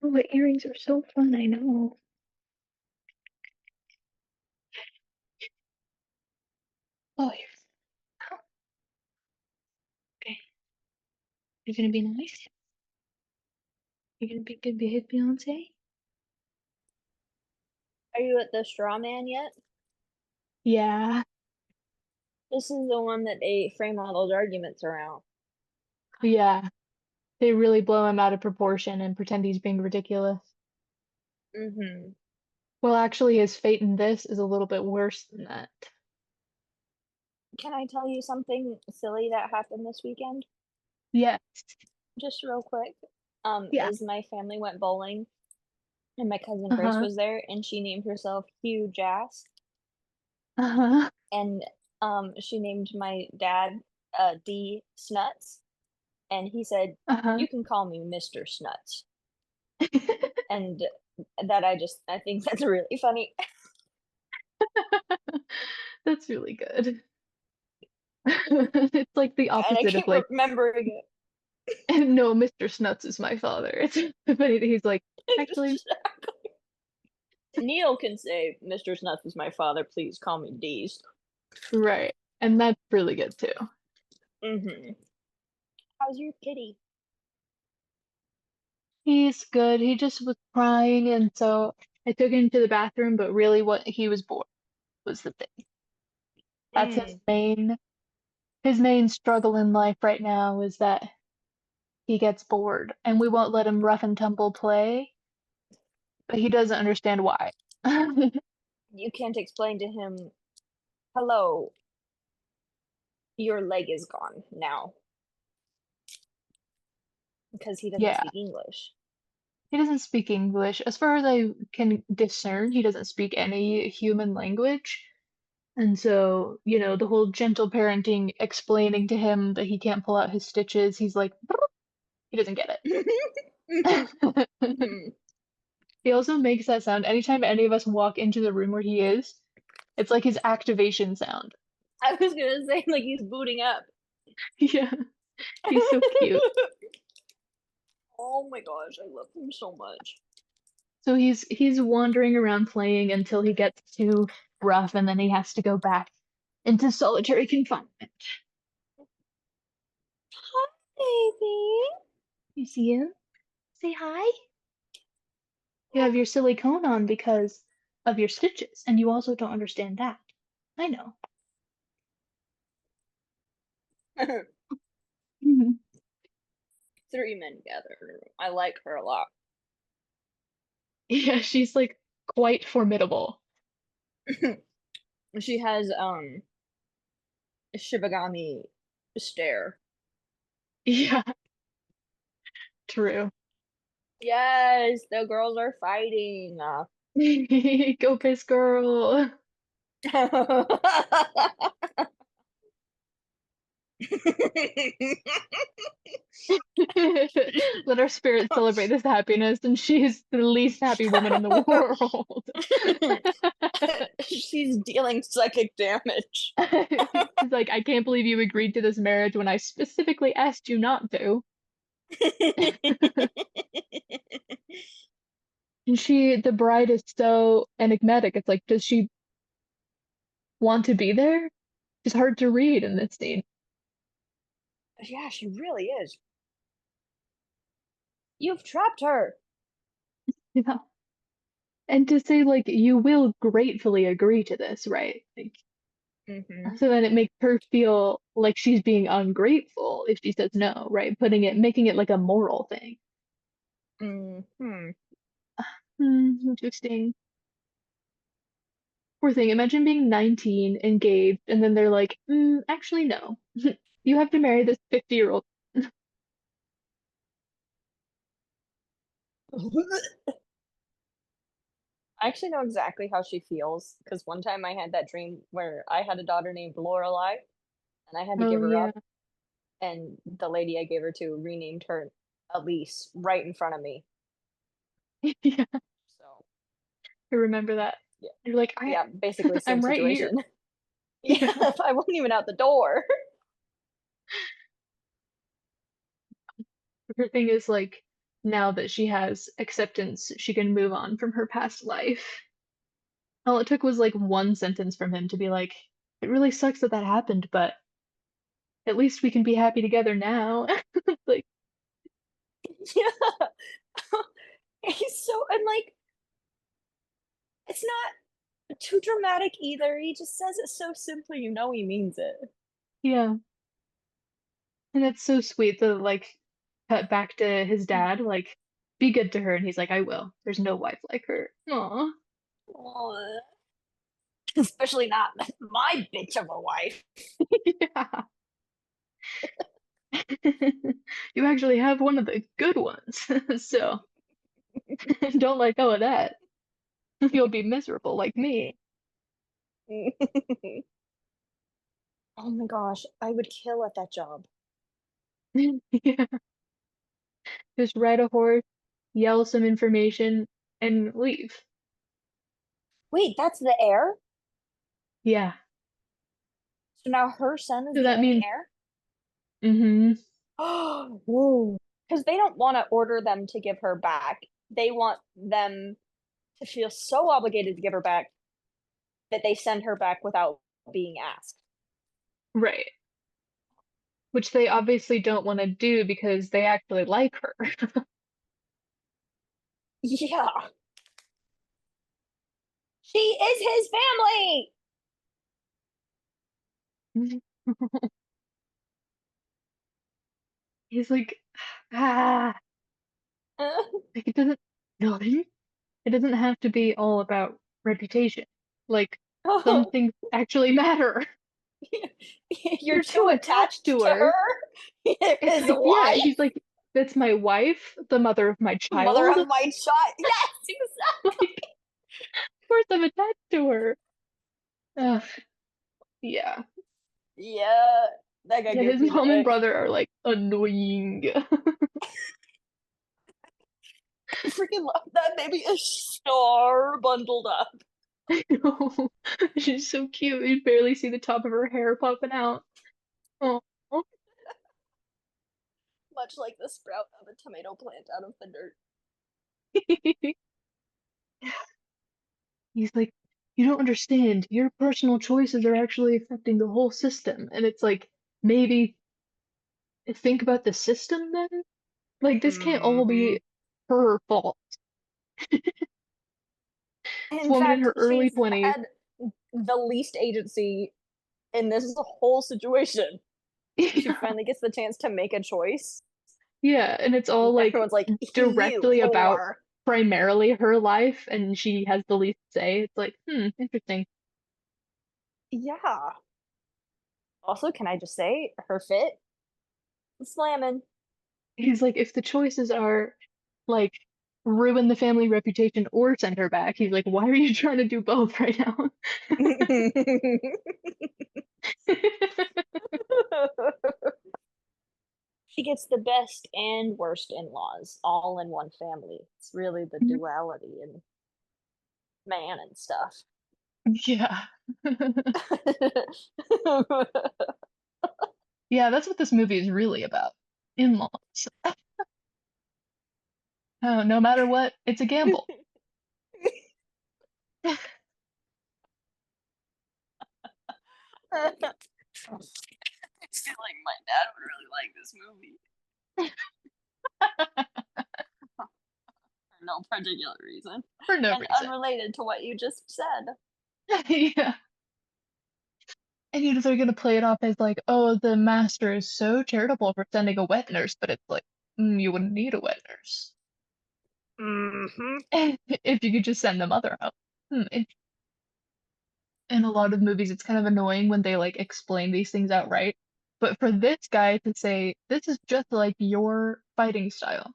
Oh, the earrings are so fun, I know. Oh, oh, okay. You're gonna be nice? You're gonna be a good behaved fiance? Are you at the straw man yet? Yeah, This is the one that they frame all those arguments around. yeah. They really blow him out of proportion and pretend he's being ridiculous. Mm-hmm. Well, actually, his fate in this is a little bit worse than that. Can I tell you something silly that happened this weekend? Yes. Just real quick. Yeah. Is my family went bowling and my cousin Grace Uh-huh. was there and she named herself Huge Ass Uh-huh. and she named my dad D Snuts and he said, Uh-huh. "You can call me Mr. Snuts." And that I think that's really funny. That's really good. It's like the And I opposite of keep like, remembering no, Mr. Snuts is my father. It's funny that he's like, actually, it. Neil can say, "Mr. Snuff is my father, please call me Deez." right. And that's really good too. Mm-hmm. How's your kitty? He's good. He just was crying, and so I took him to the bathroom, but really what he was bored was the thing. That's Mm. his main struggle in life right now is that he gets bored and we won't let him rough and tumble play, but he doesn't understand why. You can't explain to him, "Hello, your leg is gone now," because he doesn't Yeah, speak English. he doesn't speak English. As far as I can discern, he doesn't speak any human language. And so, the whole gentle parenting explaining to him that he can't pull out his stitches, he's like, he doesn't get it. He also makes that sound anytime any of us walk into the room where he is. It's like his activation sound. I was gonna say, like, he's booting up. Yeah, he's so cute. Oh my gosh, I love him so much. So he's wandering around playing until he gets too rough and then he has to go back into solitary confinement. Hi, baby. You see him? Say hi. You have your silly cone on because of your stitches, and you also don't understand that. I know. Mhm. Three men together. I like her a lot. Yeah, she's like quite formidable. She has Shibagami stare. Yeah, true. Yes, the girls are fighting. Go piss girl. Let our spirit celebrate this happiness, and she's the least happy woman in the world. She's dealing psychic damage. She's like, I can't believe you agreed to this marriage when I specifically asked you not to. And the bride is so enigmatic. It's like, does she want to be there? It's hard to read in this scene. Yeah, she really is. You've trapped her. Yeah. And to say, like, you will gratefully agree to this, right? Like, Mm-hmm. so then it makes her feel like she's being ungrateful if she says no, right? Making it like a moral thing. Mm-hmm. Interesting. Poor thing. Imagine being 19, engaged, and then they're like, actually, no. You have to marry this 50-year-old. I actually know exactly how she feels because one time I had that dream where I had a daughter named Lorelai and I had to Oh, give her yeah. up, and the lady I gave her to renamed her Elise right in front of me. Yeah, So I remember that. yeah, You're like, yeah, basically same I'm right here. situation. Yeah, Yeah. I wasn't even out the door. Her thing is like, now that she has acceptance, she can move on from her past life. All it took was like one sentence from him to be like, "It really sucks that that happened, but at least we can be happy together now." Like, Yeah. He's so and, like, it's not too dramatic either, he just says it so simply, you know he means it. yeah. And it's so sweet to like cut back to his dad, like, "Be good to her," and he's like, "I will. There's no wife like her." Aw. Aw. Especially not my bitch of a wife. Yeah. You actually have one of the good ones, so don't let go of that. You'll be miserable like me. Oh my gosh, I would kill at that job. Yeah. Just ride a horse, yell some information, and leave. Wait, that's the heir? Yeah. So now her son is So the that only means heir? mhm. Whoa. Because they don't wanna order them to give her back. They want them to feel so obligated to give her back that they send her back without being asked. Right. Which they obviously don't wanna do because they actually like her. Yeah. She is his family! He's like, "Ah." Like, it doesn't no, it doesn't have to be all about reputation. Like, some Oh, things actually matter. you're You're too so attached attached to to her. her? It's His like yeah, wife? he's like, "That's my wife, the mother of my Mother child." of my child. Yes, exactly. Like, of course I'm attached to her. Ugh, yeah. Yeah, that guy Yeah, gives his me the mom and ick. brother are, like, annoying. I freaking love that baby is so bundled up, I know. She's so cute, you barely see the top of her hair popping out. Aw. much like the sprout of a tomato plant out of the dirt. He's like, "You don't understand. Your personal choices are actually affecting the whole system." And it's like, maybe think about the system then? Like, this can't all Mhm. be her fault. This In woman in fact, her early she's 20s. had the least agency in this whole situation. She Yeah, finally gets the chance to make a choice, yeah, and it's all, and like, everyone's like, "You directly about whore." primarily her life, and she has the least say. It's like, interesting. Yeah. Also, can I just say, her fit? Slamming. He's like, "If the choices are, like, ruin the family reputation or send her back," he's like, "Why are you trying to do both right now?" She gets the best and worst in-laws all in one family. It's really the duality in man and stuff. Yeah. Yeah, that's what this movie is really about. In-laws. Oh, no matter what, it's a gamble. I feel like my dad would really like this movie for no particular reason, For no and reason. unrelated to what you just said. Yeah. And, they're gonna play it off as like, "Oh, the master is so charitable for sending a wet nurse," but it's like, you wouldn't need a wet nurse. Mhm. If you could just send the mother out. In a lot of movies, it's kind of annoying when they, like, explain these things outright, but for this guy to say, "This is just like your fighting style,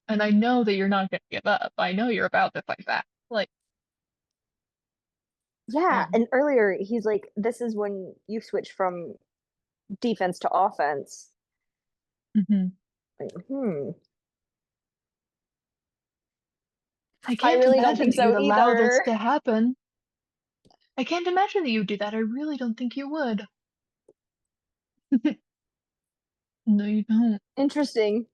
and I know that you're not gonna give up. I know you're about to fight back." Like, Yeah, um and earlier he's like, "This is when you switch from defense to offense." mhm. Like, I I can't really don't imagine think that so you'd allow this either. to happen. I can't imagine that you'd do that, I really don't think you would. No, you don't. Interesting.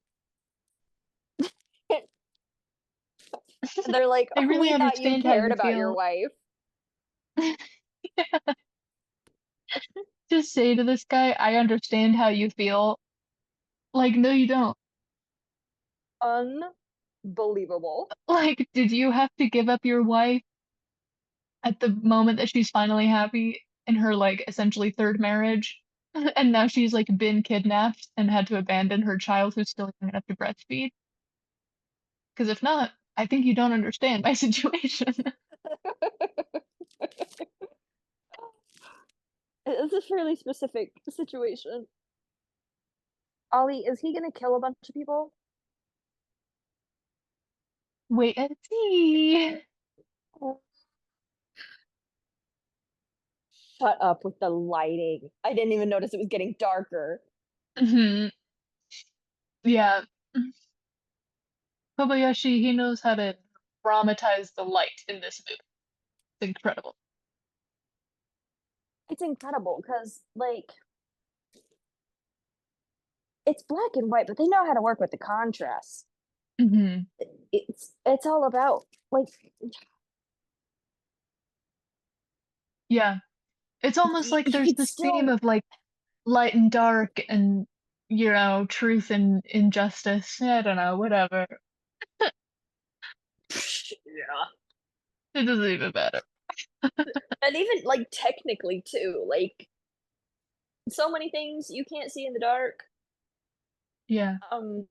They're like, I "Oh, really we thought you understand how cared you about your feel. wife." Just say to this guy, "I understand how you feel." Like, no, you don't. Unbelievable. Like, did you have to give up your wife at the moment that she's finally happy in her, like, essentially 3rd marriage? And now she's, like, been kidnapped and had to abandon her child who's still young enough to breastfeed? Because if not, I think you don't understand my situation. It's a fairly specific situation. Ollie, is he gonna kill a bunch of people? Wait and see. Shut up with the lighting. I didn't even notice it was getting darker. Mhm. Yeah. Kobayashi, he knows how to dramatize the light in this movie. It's incredible. It's incredible because, like, it's black and white, but they know how to work with the contrast. Mhm. It's all about, like, Yeah. It's almost like you there's could this theme still of, like, light and dark and, truth and injustice. I don't know, whatever. yeah. It doesn't even matter. And even, like, technically too, like, so many things you can't see in the dark. Yeah. Um,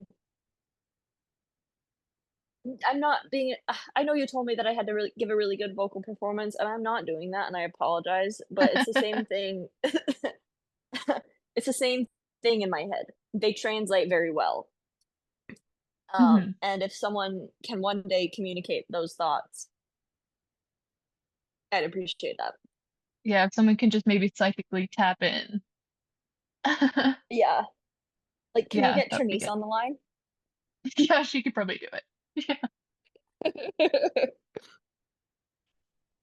I'm not being I know you told me that I had to really give a really good vocal performance, and I'm not doing that, and I apologize, but it's the same thing. It's the same thing in my head. They translate very well. Mhm. And if someone can one day communicate those thoughts, I'd appreciate that. Yeah, if someone can just maybe psychically tap in. Yeah. Like, can we Yeah, get that would be Trinice good. on the line? Yeah, she could probably do it. Yeah.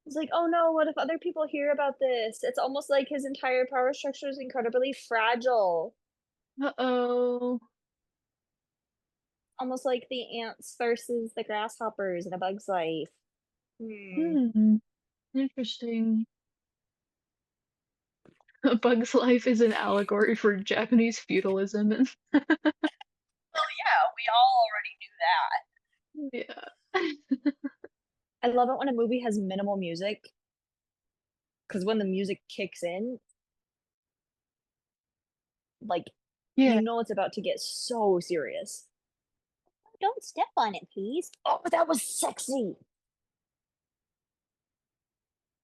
He's like, "Oh no, what if other people hear about this?" It's almost like his entire power structure is incredibly fragile. Uh-oh. Almost like the ants versus the grasshoppers in A Bug's Life. Hmm. Hmm, interesting. A Bug's Life is an allegory for Japanese feudalism and Well, yeah, we all already knew that. yeah. I love it when a movie has minimal music, because when the music kicks in, like, Yeah. you know it's about to get so serious. Don't step on it, please. Oh, that was sexy.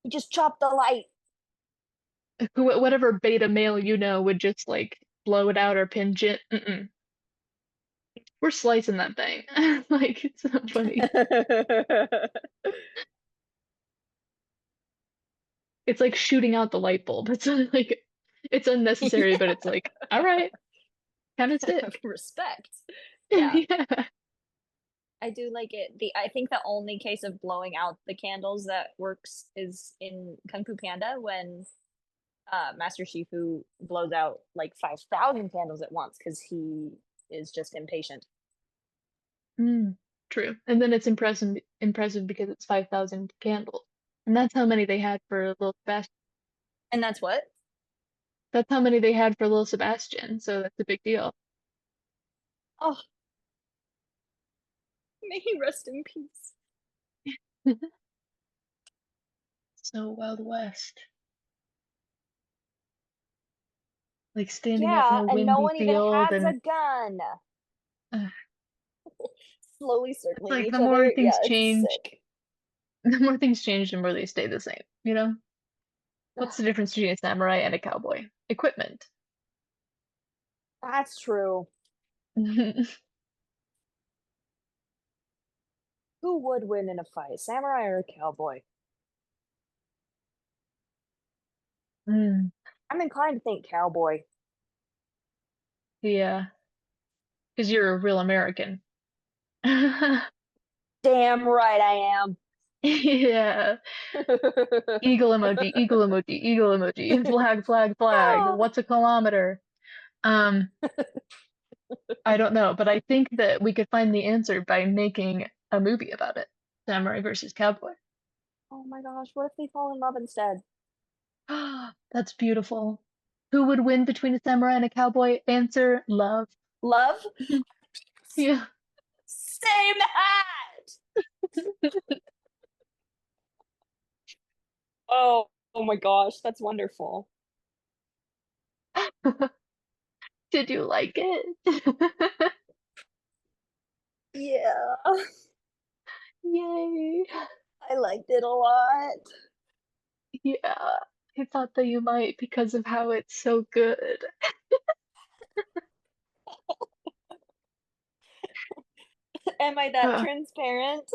He just chopped the light. Whatever beta male would just, like, blow it out or pinch it. Mm-mm. We're slicing that thing. Like, it's not funny. It's like shooting out the light bulb. It's like it's unnecessary, but it's like, all right, kind of sick. Respect. Yeah, Yeah. I do like it. I think the only case of blowing out the candles that works is in Kung Fu Panda when Master Shifu blows out like 5,000 candles at once because he is just impatient. Mm, true. And then it's impressive because it's 5,000 candles. And that's how many they had for little Sebastian. And that's what? That's how many they had for little Sebastian, so that's a big deal. Oh, may he rest in peace. So Wild West. Like standing out in Yeah, a and no windy one even field has a and gun. uh, Slowly it's circling like each the more other. Yeah, things it's change, sick. the more things change, the more they stay the same, you know? What's the difference between a samurai and a cowboy? Equipment. That's true. Who would win in a fight, samurai or a cowboy? Mm, I'm inclined to think cowboy. yeah, because you're a real American. Damn right I am. Yeah. Eagle emoji, eagle emoji, eagle emoji. Flag, flag, flag. Ah, What's a kilometer? Um, I don't know, but I think that we could find the answer by making a movie about it. Samurai versus cowboy. Oh my gosh, what if they fall in love instead? That's beautiful. Who would win between a samurai and a cowboy? Answer, love. Love? Yeah. Same hat! Oh my gosh, that's wonderful. Did you like it? Yeah, Yay. I liked it a lot. Yeah. I thought that you might because of how it's so good. Am I that Uh, transparent?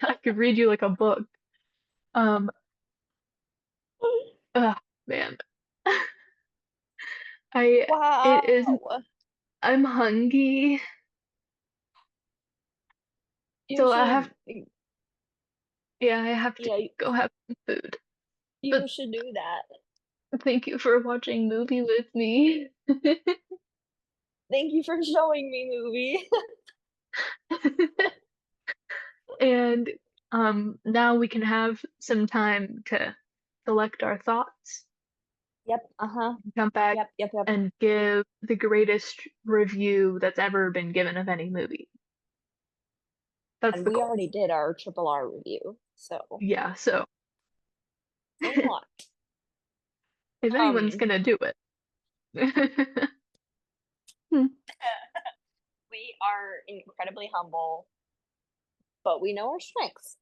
I could read you like a book. Um, ugh, man. I it isn't Wow. I'm hungry, You so should, I have to yeah, go have some food. But you should do that. thank you for watching movie with me. Thank you for showing me movie. And now we can have some time to collect our thoughts, Yep, uh-huh. come back Yep. and give the greatest review that's ever been given of any movie. That's And the we goal. already did our triple R review, so Yeah, so so what? if anyone's Um, gonna do it. Hmm. we are incredibly humble, but we know our strengths.